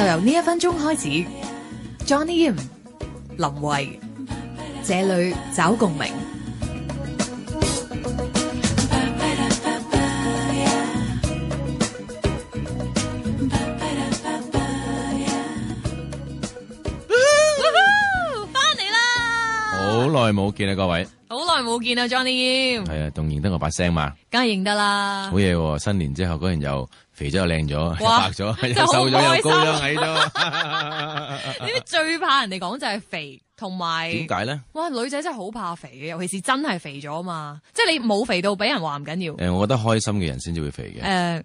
就由呢一分鐘開始。Johnny Yim、林慧，這裏找共鳴。好耐冇見啊，各位！好耐冇見啊 ，Johnny Yim。係啊，仲認得我把聲嘛？梗係認得啦。好嘢喎！新年之後嗰人又肥咗又靚咗，又哇白咗，又真係好瘦咗又開心高咗矮咗。呢啲最怕人哋講就係肥，同埋點解咧？哇，女仔真係好怕肥嘅，尤其是真係肥咗啊嘛。即係你冇肥到俾人話唔緊要。我覺得開心嘅人先至會肥嘅。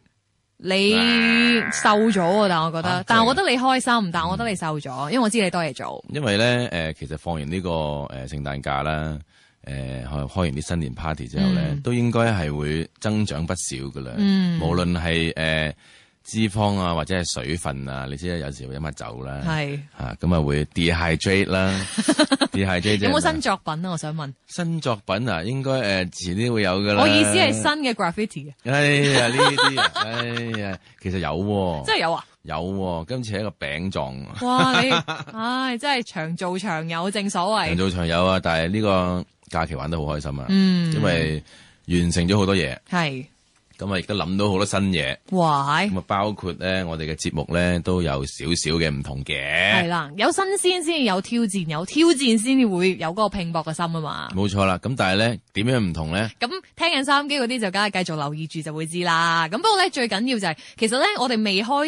你瘦咗啊，但我覺得，但係我覺得你開心，但係我覺得你瘦咗，因為我知你多嘢做。因為咧，其實放完呢個聖誕假啦，開完啲新年 party 之後咧，都應該係會增長不少噶啦。無論係脂肪啊，或者係水分啊，你知啦，有時會飲下酒啦，係咁啊會 dehydrate 啦，dehydrate 有冇新作品啊？我想問。新作品啊，應該遲啲會有噶啦。我意思係新嘅 graffiti 哎呀，呢啲啊，哎呀，其實有喎。真係有啊？有喎，今次係一個餅狀。哇！你唉，真係長做長有，正所謂。長做長有啊，但係呢個假期玩得好開心啊。因為完成咗好多嘢。係。咁啊，亦都諗到好多新嘢。哇！咁啊，包括咧，我哋嘅節目咧都有少少嘅唔同嘅。係啦，有新鮮先至有挑戰，有挑戰先至會有嗰個拼搏嘅心啊嘛。冇錯啦，咁但係咧點樣唔同咧？咁聽緊收音機嗰啲就梗係繼續留意住就會知啦。咁不過咧最緊要就係，其實咧我哋未開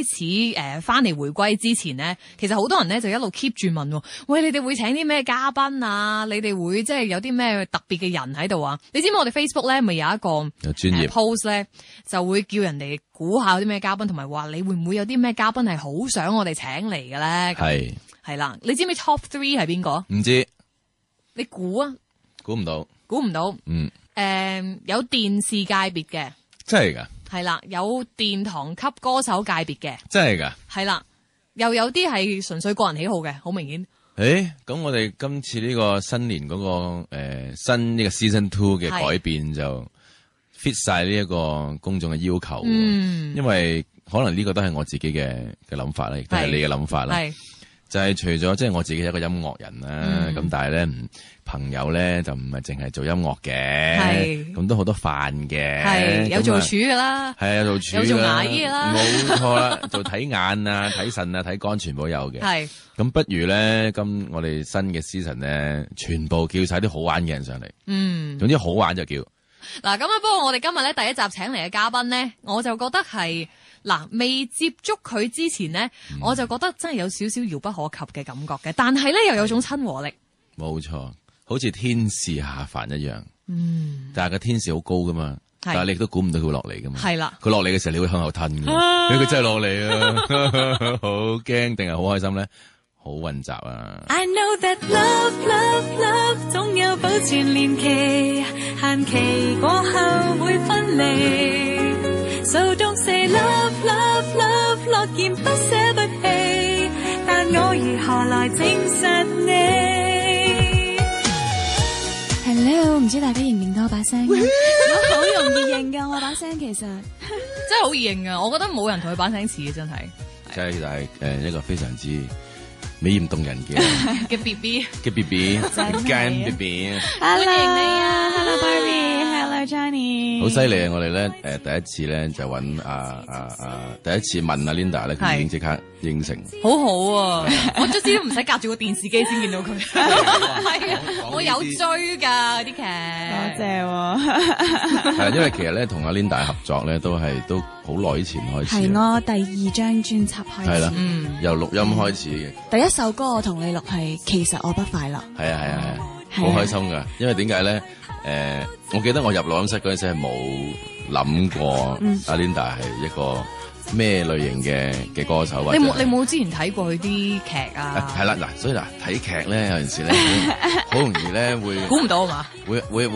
始翻嚟回歸之前咧，其實好多人咧就一路 keep 住問，喂，你哋會請啲咩嘉賓啊？你哋會即係有啲咩特別嘅人喺度啊？你知唔知我哋 Facebook 咧咪有一個專業 post 咧？就會叫人哋估下有啲咩嘉賓，同埋話你會唔會有啲咩嘉賓係好想我哋請嚟嘅咧？係啦，你知唔知 Top 3係邊個？唔知，你估啊？估唔到。有電視界別嘅，真係噶。係啦，有殿堂級歌手界別嘅，真係噶。係啦，又有啲係純粹個人喜好嘅，好明顯。咁我哋今次呢個新年嗰個新呢個 Season 2嘅改變就 fit 晒呢一個公眾嘅要求，因為可能呢個都係我自己嘅諗法啦，亦都係你嘅諗法啦。就係除咗即係我自己係一個音樂人啦，咁但係咧朋友咧就唔係淨係做音樂嘅，咁都好多飯嘅，有做廚噶啦，係啊，做廚有做牙醫噶啦，冇錯啦，做睇眼啊、睇腎啊、睇肝全部有嘅。係咁，不如咧我哋新嘅 season 咧，全部叫晒啲好玩嘅人上嚟，總之好玩就叫。嗱，咁不過我哋今日咧第一集請嚟嘅嘉賓咧，我就覺得係未接觸佢之前咧，我就覺得真係有少少遙不可及嘅感覺嘅，但係咧又有種親和力。冇錯，好似天使下凡一樣。但係個天使好高噶嘛，但係你亦都估唔到佢會落嚟噶嘛。係啦，佢落嚟嘅時候你會向後褪嘅，佢真係落嚟啊，好驚定係好開心咧？好混雜啊 ！I know that love, love, love 總有保存年期，限期過後會分離。So don't say love, love, love， 諾言不捨不棄，但我如何來證實你 ？Hello， 唔知大家認唔認到我把聲？我好容易認㗎，我把聲其實真係好易認㗎，我覺得冇人同佢把聲似嘅，真係。即係其實係一個非常之美艷動人嘅 BB 嘅 BB 間 BB， 歡迎你啊 ，Hello Barbie，Hello Johnny， 好犀利啊！我哋咧第一次咧就揾第一次問阿 Linda 咧，佢已經即刻應承，好好啊！我卒之都唔使隔住個電視機先見到佢，係啊，我有追㗎啲劇，多謝喎。係因為其實咧同阿 Linda 合作咧都好耐以前開始，係我第2張專輯開始，係啦，由錄音開始嘅。第一首歌我同你錄係其實我不快樂，係啊，好開心㗎。因為點解咧？我記得我入錄音室嗰陣時係冇諗過阿 Linda 係一個咩類型嘅歌手，或者你冇之前睇過佢啲劇啊？係啦，嗱，所以嗱睇劇咧有陣時咧好容易咧會估唔到啊嘛，會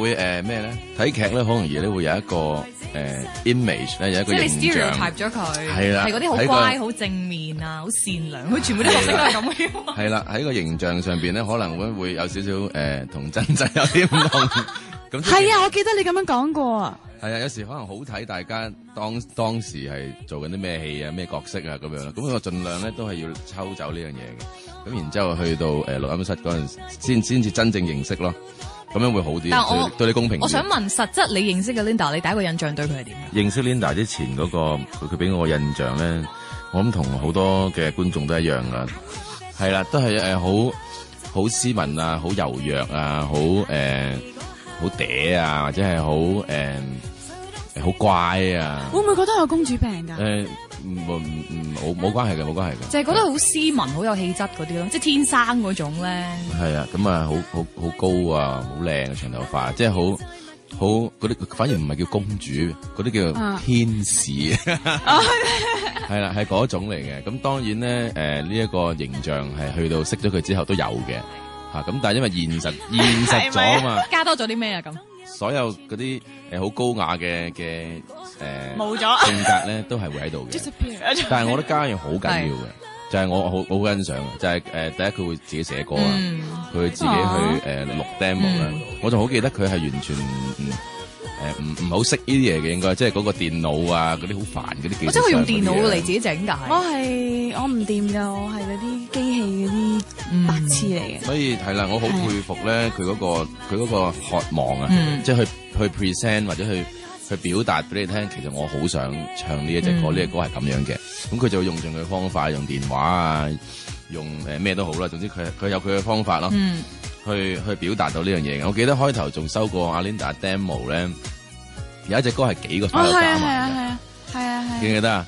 咩咧？睇劇咧好容易咧會有一個image 咧有一個形象，即係你 stereotype 咗佢，係啦，係嗰啲好乖、好正面啊、好善良，佢全部啲角色都係咁嘅。係啦，喺個形象上邊咧可能會有少少同真有啲唔同。係啊，我記得你咁樣講過。係啊，有時可能好睇大家當時係做緊啲咩戲啊、咩角色啊咁樣啦。咁我盡量咧都係要抽走呢樣嘢嘅。咁然之後去到錄音室嗰陣，先至真正認識咯。咁樣會好啲，但我對你公平啲。我想問，實質你認識嘅 Linda， 你第一個印象對佢係點？認識 Linda 之前嗰個佢俾我嘅印象咧，我諗同好多嘅觀眾都一樣噶，係啦，都係好斯文啊，好柔弱啊，好嗲啊，或者係好乖啊。會唔會覺得有公主病噶？冇關係嘅，冇關係嘅。就係覺得好斯文，好有氣質嗰啲咯，即係天生嗰種咧。係啊，咁啊，好高啊，好靚嘅長頭髮，即係好嗰啲，反而唔係叫公主，嗰啲叫天使。係啦，係嗰種嚟嘅。咁當然咧，呢一個形象係去到識咗佢之後都有嘅。咁但係因為現實咗啊嘛，加多咗啲咩啊咁？所有嗰啲好高雅嘅冇咗性格咧，都係會喺度嘅。但係我覺得加一樣好緊要嘅，就係我好欣賞嘅，就係第一佢會自己寫歌啊，佢會自己去錄 demo 啦。我就好記得佢係完全唔好識呢啲嘢嘅，應該即係嗰個電腦啊，嗰啲好煩嗰啲技術。我真係用電腦嚟自己整㗎。我唔掂㗎，我係嗰啲機器嗰啲白痴嚟嘅。所以係啦，我好佩服咧佢嗰個渴望啊，即係去 present 或者去表達俾你聽。其實我好想唱呢一隻歌，呢隻歌係咁樣嘅。咁佢就會用盡佢嘅方法，用電話啊，用咩都好啦。總之佢有佢嘅方法咯，去表達到呢樣嘢嘅。我記得開頭仲收過阿 Linda demo 咧。有一隻歌係幾個 file 加埋嘅，係啊，記唔記得啊？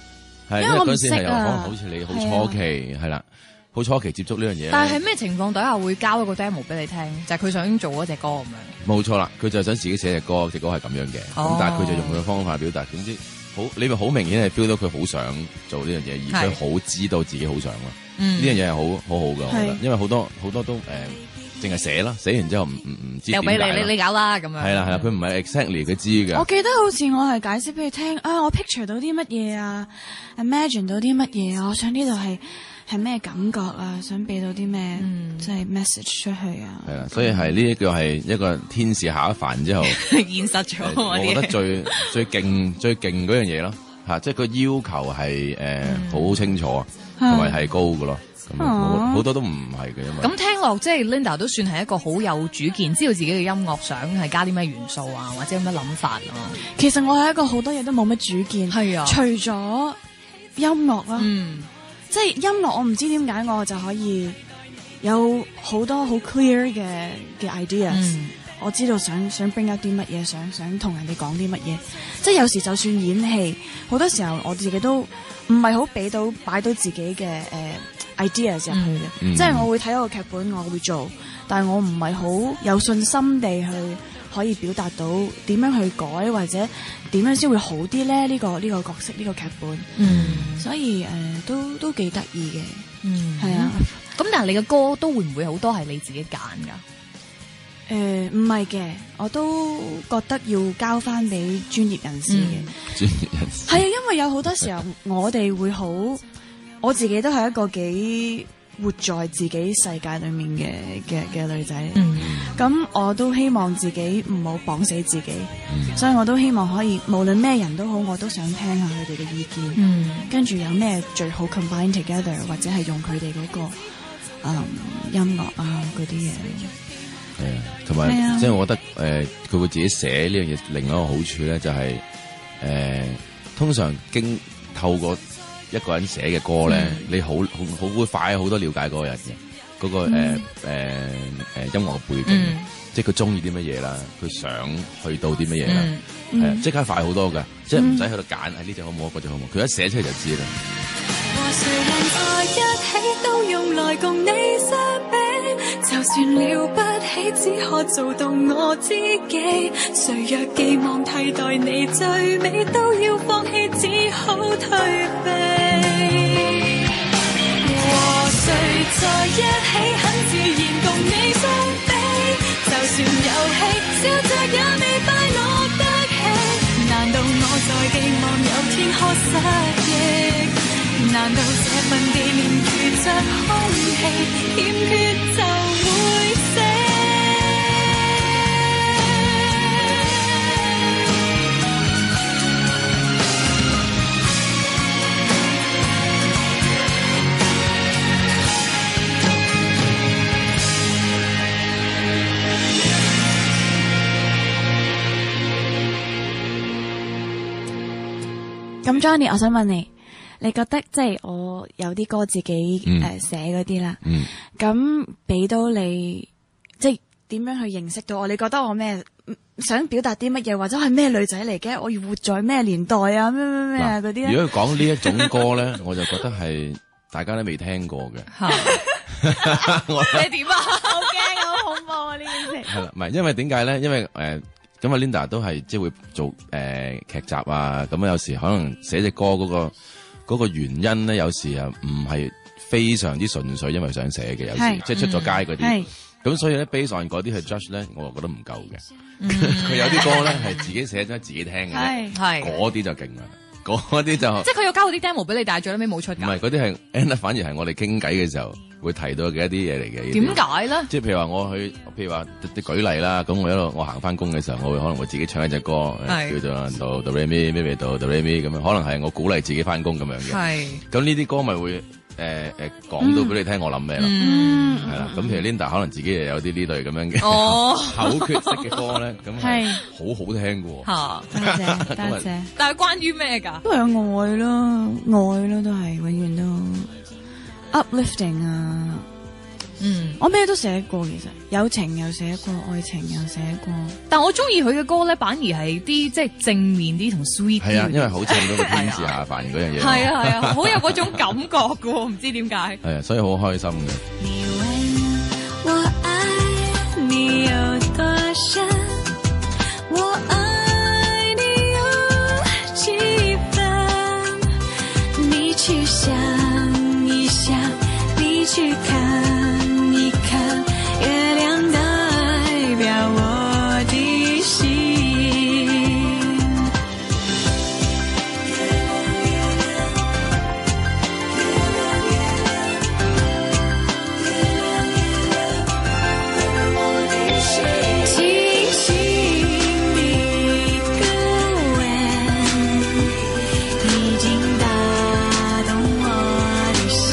係因為嗰時係可能好似你好初期係啦，好初期接觸呢樣嘢。但係咩情況底下會交一個 demo 俾你聽？就係佢想做嗰隻歌咁樣。冇錯啦，佢就想自己寫隻歌，隻歌係咁樣嘅。咁但係佢就用佢嘅方法表達。總之你咪好明顯係 feel 到佢好想做呢樣嘢，而佢好知道自己好想咯。呢樣嘢係好好嘅，我覺得，因為好多都淨係寫啦，寫完之後唔知點解。又俾你搞啦咁樣。係啦，佢唔係 exactly 佢知嘅。我記得好似我係解釋俾佢聽啊，我 picture 到啲乜嘢啊 ，imagine 到啲乜嘢啊，我想呢度係咩感覺啊，想俾到啲咩即係 message 出去啊。係啦，所以係呢一個係一個天使下一凡之後現實咗。我覺得最勁嗰樣嘢咯，即係個要求係好清楚啊，同埋係高嘅咯。好多都唔係嘅，因為咁聽落即係 Linda 都算係一個好有主見，知道自己嘅音樂想係加啲咩元素啊，或者有咩諗法啊。其實我係一個好多嘢都冇乜主見，係啊，除咗音樂啦，即係音樂我唔知點解我就可以有好多好 clear 嘅 ideas，我知道想 bring up 啲乜嘢，想同人哋講啲乜嘢。即係有時就算演戲，好多時候我自己都唔係好擺到自己嘅ideas 入去嘅，即係我會睇個劇本，我會做，但係我唔係好有信心地去可以表達到點樣去改，或者點樣先會好啲咧？呢個角色呢個劇本，所以都幾得意嘅，係啊。咁但係你嘅歌都會唔會好多係你自己揀噶？唔係嘅，我都覺得要交翻俾專業人士嘅。專業人士係啊，因為有好多時候我哋會好。我自己都係一個幾活在自己世界裏面嘅女仔，咁我都希望自己唔好綁死自己，所以我都希望可以無論咩人都好，我都想聽下佢哋嘅意見，跟住有咩最好 combine together， 或者係用佢哋嗰個音樂啊嗰啲嘢。係啊，同埋即係我覺得佢會自己寫呢樣嘢，另一個好處咧就係通常透過一個人寫嘅歌咧，你好會快好多了解嗰個人嘅嗰個音樂嘅背景，即係佢中意啲乜嘢啦，佢想去到啲乜嘢啦，係即刻快好多㗎，即係唔使喺度揀呢隻好唔好，嗰隻好唔好，佢一寫出嚟就知啦。和誰能在一起都用來共你相比，就算了不起只可做到我知己，誰若寄望替代你最美都要放棄，只好退避。和誰在一起很自然共你相比，就算遊戲笑着也未快樂得起，難道我在寄望有天可失憶？難道這份紀念如着空氣，欠缺就會死？咁 Johnny， 我想問你，你覺得即係我有啲歌自己寫嗰啲啦，咁俾到你即係點樣去認識到我？你覺得我咩想表達啲乜嘢，或者係咩女仔嚟嘅？我要活在咩年代啊？咩啊嗰啲？如果講呢一種歌咧，我就覺得係大家都未聽過嘅。你點啊？好驚，好恐怖啊！呢件事係啦，唔係因為點解咧？因為咁啊 Linda 都係即係會做劇集啊，咁有時可能寫隻歌嗰個原因咧，有時啊唔係非常之純粹，因為想寫嘅，有時即係出咗街嗰啲。咁所以咧 based on 嗰啲去 judge 咧，我就覺得唔夠嘅。佢有啲歌咧係自己寫咗自己聽嘅啫，嗰啲就勁啦。嗰啲就即係佢有交嗰啲 demo 俾你，但係最尾冇出㗎。唔係嗰啲係 end 反而係我哋傾偈嘅時候會提到嘅一啲嘢嚟嘅。點解咧？即係譬如話譬如話舉例啦，咁我行翻工嘅時候，我會可能會自己唱一隻歌，叫做 Do Re Mi 咩 Do Re Mi 咁樣，可能係我鼓勵自己翻工咁樣嘅。係。咁呢啲歌咪會講到俾你聽我諗咩咯？係啦。咁譬如 Linda 可能自己又有啲呢類咁樣嘅口訣式嘅歌咧，咁係好好聽嘅喎。多謝。但係關於咩㗎？都係愛咯，都係永遠都 uplifting 啊。我咩都寫過，其實友情又寫過，愛情又寫過。但我中意佢嘅歌咧，反而係啲即係正面啲同 sweet 啲。係啊，因為好襯嗰個天使下凡嗰樣嘢。係啊，好有嗰種感覺嘅喎，唔知點解。係啊，所以好開心嘅。你問我愛你有多深，我愛你有幾分，你去想一想，你去看。月亮代表我的心。輕輕的一個吻，已經打動我的心。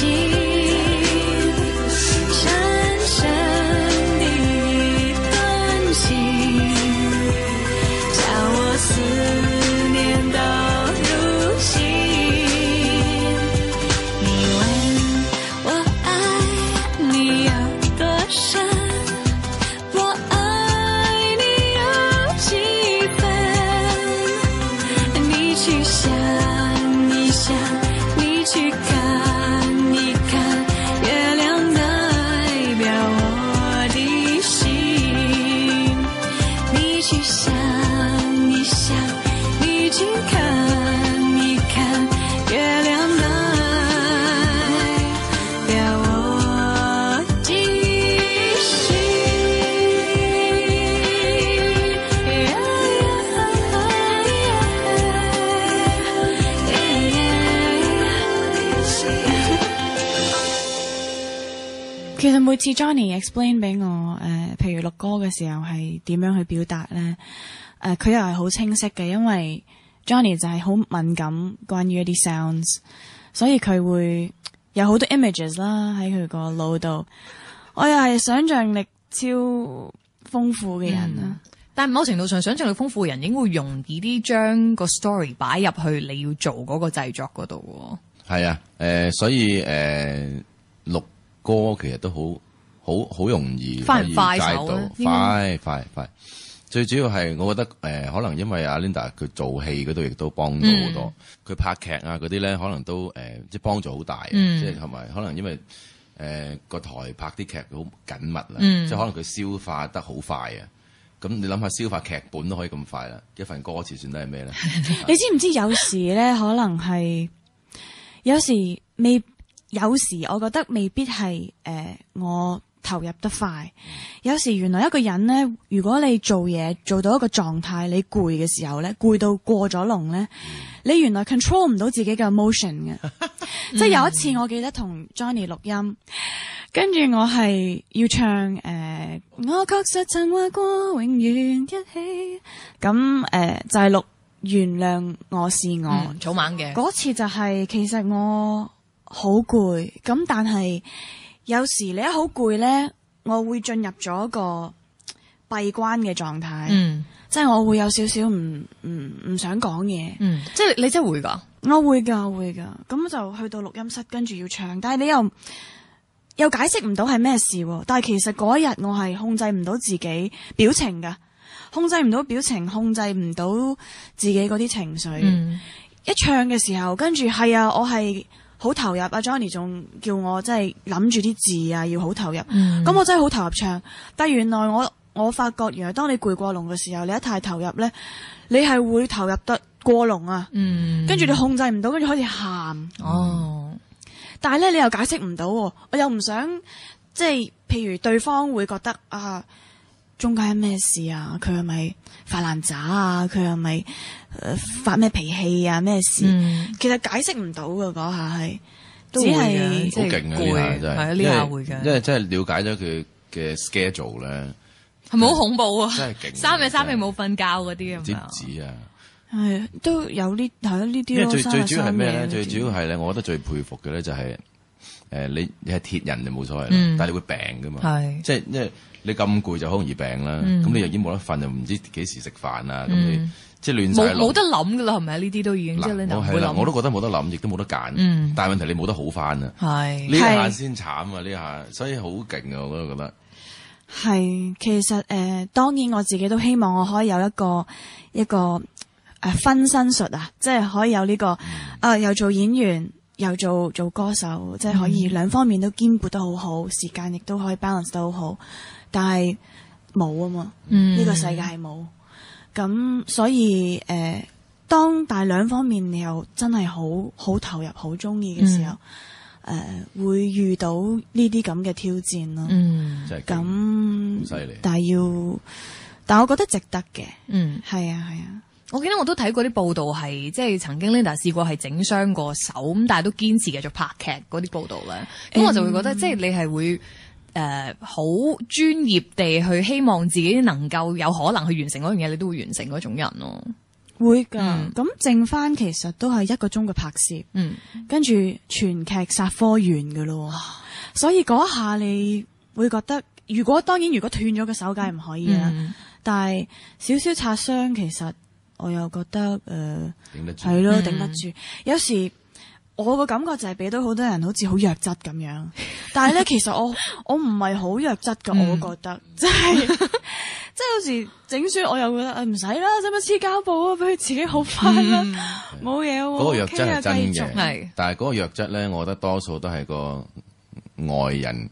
其實每次 Johnny explain 俾我，譬如錄歌嘅時候係點樣去表達咧，佢又係好清晰嘅，因為 Johnny 就係好敏感關於一啲 sounds， 所以佢會有好多 images 啦喺佢個腦度。我又係想像力超豐富嘅人啦，但係某程度上想像力豐富嘅人應該會容易啲將個 story 擺入去你要做嗰個製作嗰度喎。係啊，所以錄歌其實都好容易快唔快手咧？快。最主要係我覺得可能因為阿 Linda 佢做戲嗰度亦都幫到好多，佢拍劇啊嗰啲咧可能都即係幫助好大，即係同埋可能因為個台拍啲劇好緊密啦，即係可能佢消化得好快啊。咁你諗下消化劇本都可以咁快啦，一份歌詞算得係咩咧？你知唔知有時咧可能係有時我覺得未必係我投入得快。有時原來一個人咧，如果你做嘢做到一個狀態，你攰嘅時候咧，攰到過咗龍咧，你原來 control 唔到自己嘅 emotion 嘅。即係有一次我記得同 Johnny 錄音，跟住我係要唱我確實曾話過永遠一起，咁就係錄原諒我是我，草蜢嘅嗰次就係其實我好攰，咁但係有時你一好攰咧，我會進入咗個閉關嘅狀態，即係我會有少少唔想講嘢，即係你真係會㗎？我會㗎，咁就去到錄音室跟住要唱，但係你又解釋唔到係咩事喎。但係其實嗰一日我係控制唔到自己表情㗎，控制唔到表情，控制唔到自己嗰啲情緒。一唱嘅時候，跟住係啊，我係好投入。阿 Johnny 仲叫我即係諗住啲字啊，要好投入。咁我真係好投入唱，但係原來我發覺，原來當你攰過龍嘅時候，你一太投入咧，你係會投入得過龍啊。跟住你控制唔到，跟住開始喊。但係咧，你又解釋唔到，我又唔想即係，譬如對方會覺得啊，中間係咩事啊？佢係咪發爛渣啊？佢係咪發咩脾氣啊？咩事？其實解釋唔到嘅嗰下係，只係好勁嘅呢下真係，係啊，呢下會嘅，因為真係了解咗佢嘅 schedule 咧，係咪好恐怖啊？真係勁，三日冇瞓覺嗰啲咁樣。知唔知啊？係都有呢係咯呢啲咯。因為最主要係咩咧？最主要係咧，我覺得最佩服嘅咧就係你係鐵人就冇所謂啦，但係你會病噶嘛？係即係因為你咁攰就好容易病啦。咁你又已經冇得瞓，又唔知幾時食飯啊？咁你即係亂晒冇得諗噶啦，係咪？呢啲都已經即係你唔會諗。我都覺得冇得諗，亦都冇得揀。但係問題你冇得好翻啊！係呢下先慘啊！呢下所以好勁啊！我都覺得係其實當然我自己都希望我可以有一個分身術啊，即係可以有呢個又做演員又做歌手，即係可以兩方面都兼顧得好好，時間亦都可以 balance 得好好。但係冇啊嘛，呢個世界係冇。咁所以但係兩方面你又真係好投入、好中意嘅時候，會遇到呢啲咁嘅挑戰咯。咁好犀利，但我覺得值得嘅。係啊。我記得我都睇過啲報道，係即係曾經 Linda 試過係整傷過手，咁但係都堅持繼續拍劇嗰啲報道咧。咁我就會覺得，即係你係會好專業地去希望自己能夠有可能去完成嗰樣嘢，你都會完成嗰種人咯。會㗎。咁剩翻其實都係1個鐘嘅拍攝，跟住全劇殺科完㗎咯。所以嗰下你會覺得，如果斷咗個手梗係唔可以啦，但係少少擦傷其實。我又覺得係咯，頂得住。有時我個感覺就係俾到好多人好似好弱質咁樣，但係咧其實我唔係好弱質㗎。我覺得即係有時整損我又覺得唔使啦，使乜黐膠布啊，俾佢自己好翻啦，冇嘢喎。嗰個弱質係真嘅，但係嗰個弱質咧，我覺得多數都係個外人。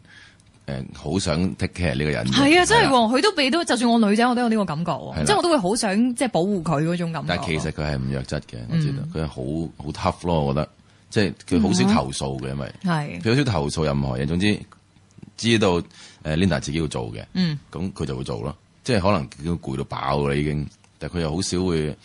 好想 take care 呢個人，係啊，真係佢都俾到，就算我女仔，我都有呢個感覺，即係我都會好想即係保護佢嗰種感覺。但係其實佢係唔弱質嘅，我知道佢係好 tough 咯，我覺得即係佢好少投訴嘅，因為佢好少投訴任何嘢。總之知道Linda 自己要做嘅，咁佢就會做咯。即係可能叫攰到飽啦已經，但係佢又好少會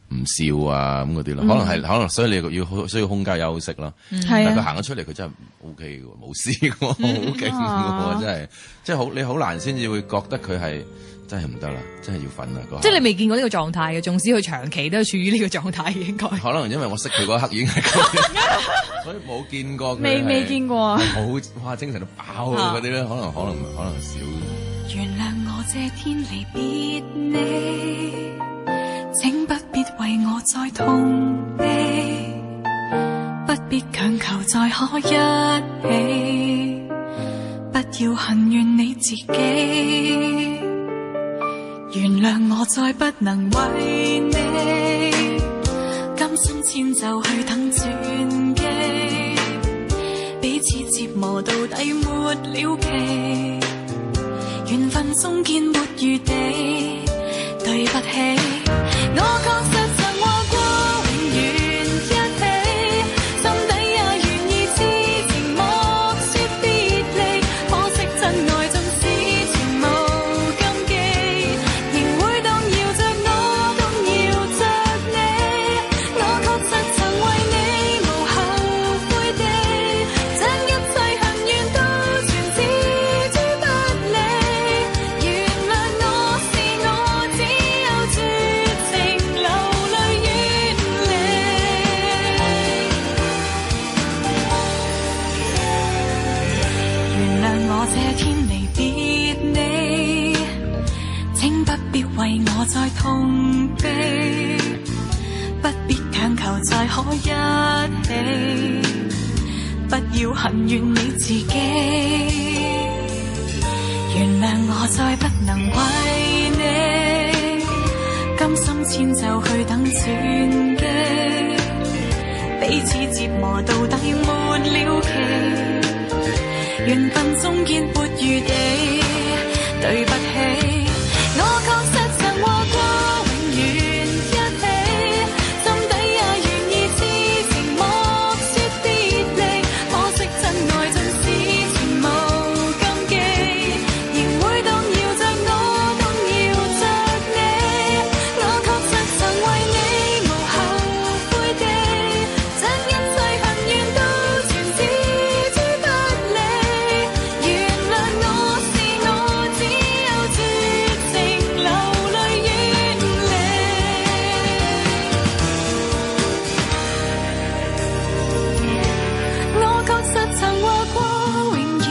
唔笑啊咁嗰啲咯。可能所以你需要空間休息咯。但係佢行咗出嚟，佢真係 OK 嘅，冇事嘅，好勁嘅，真係，即係你好難先至會覺得佢係真係唔得啦，真係要瞓啦。即係你未見過呢個狀態嘅，縱使佢長期都係處於呢個狀態，應該可能因為我識佢嗰一刻已經係咁，所以冇見過佢。未見過，好精神到爆嗰啲咧，可能少。原諒我這天離別你，請不必為我再痛悲，不必強求再可一起，不要恨怨你自己。原諒我再不能為你甘心遷就去等轉機，彼此折磨到底沒了期，緣分終見沒餘地。對不起，我確實曾話過永遠一起，心底也願意痴情莫說別離，可惜真愛縱使全無禁忌，仍會動搖着我，動搖着你。我確實曾為你無後悔地，將一切恨怨都全置諸不理。原諒我是我，只有絕情流淚遠離。原諒我這天離別你，請不必為我再痛悲，不必強強求再可一起，不要恨怨你自己。原諒我再不能為你甘心遷就去等轉機，彼此折磨到底沒了期，緣分終結沒餘地。對不起，我確實曾話過永遠一起，心底也願意痴情莫說別離，可惜真愛盡是全無禁忌，仍會動搖着我，動搖着你。我確實曾為你無後悔地，將一切恨怨都全置諸不理。原諒我是我，只有絕情流淚遠離。我確實曾話過永遠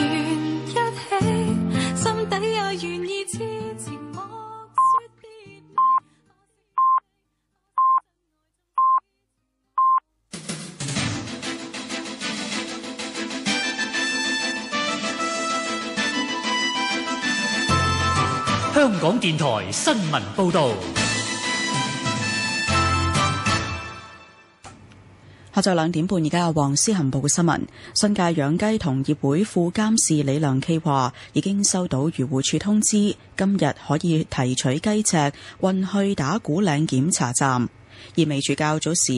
一起，心底也願意痴情莫說別離。香港電台新聞報導。下晝2點半，而家有黃思恒報嘅新聞。新界養雞同業會副監事李良暨話，已經收到漁護署通知，今日可以提取雞隻運去打鼓嶺檢查站。意味住較早時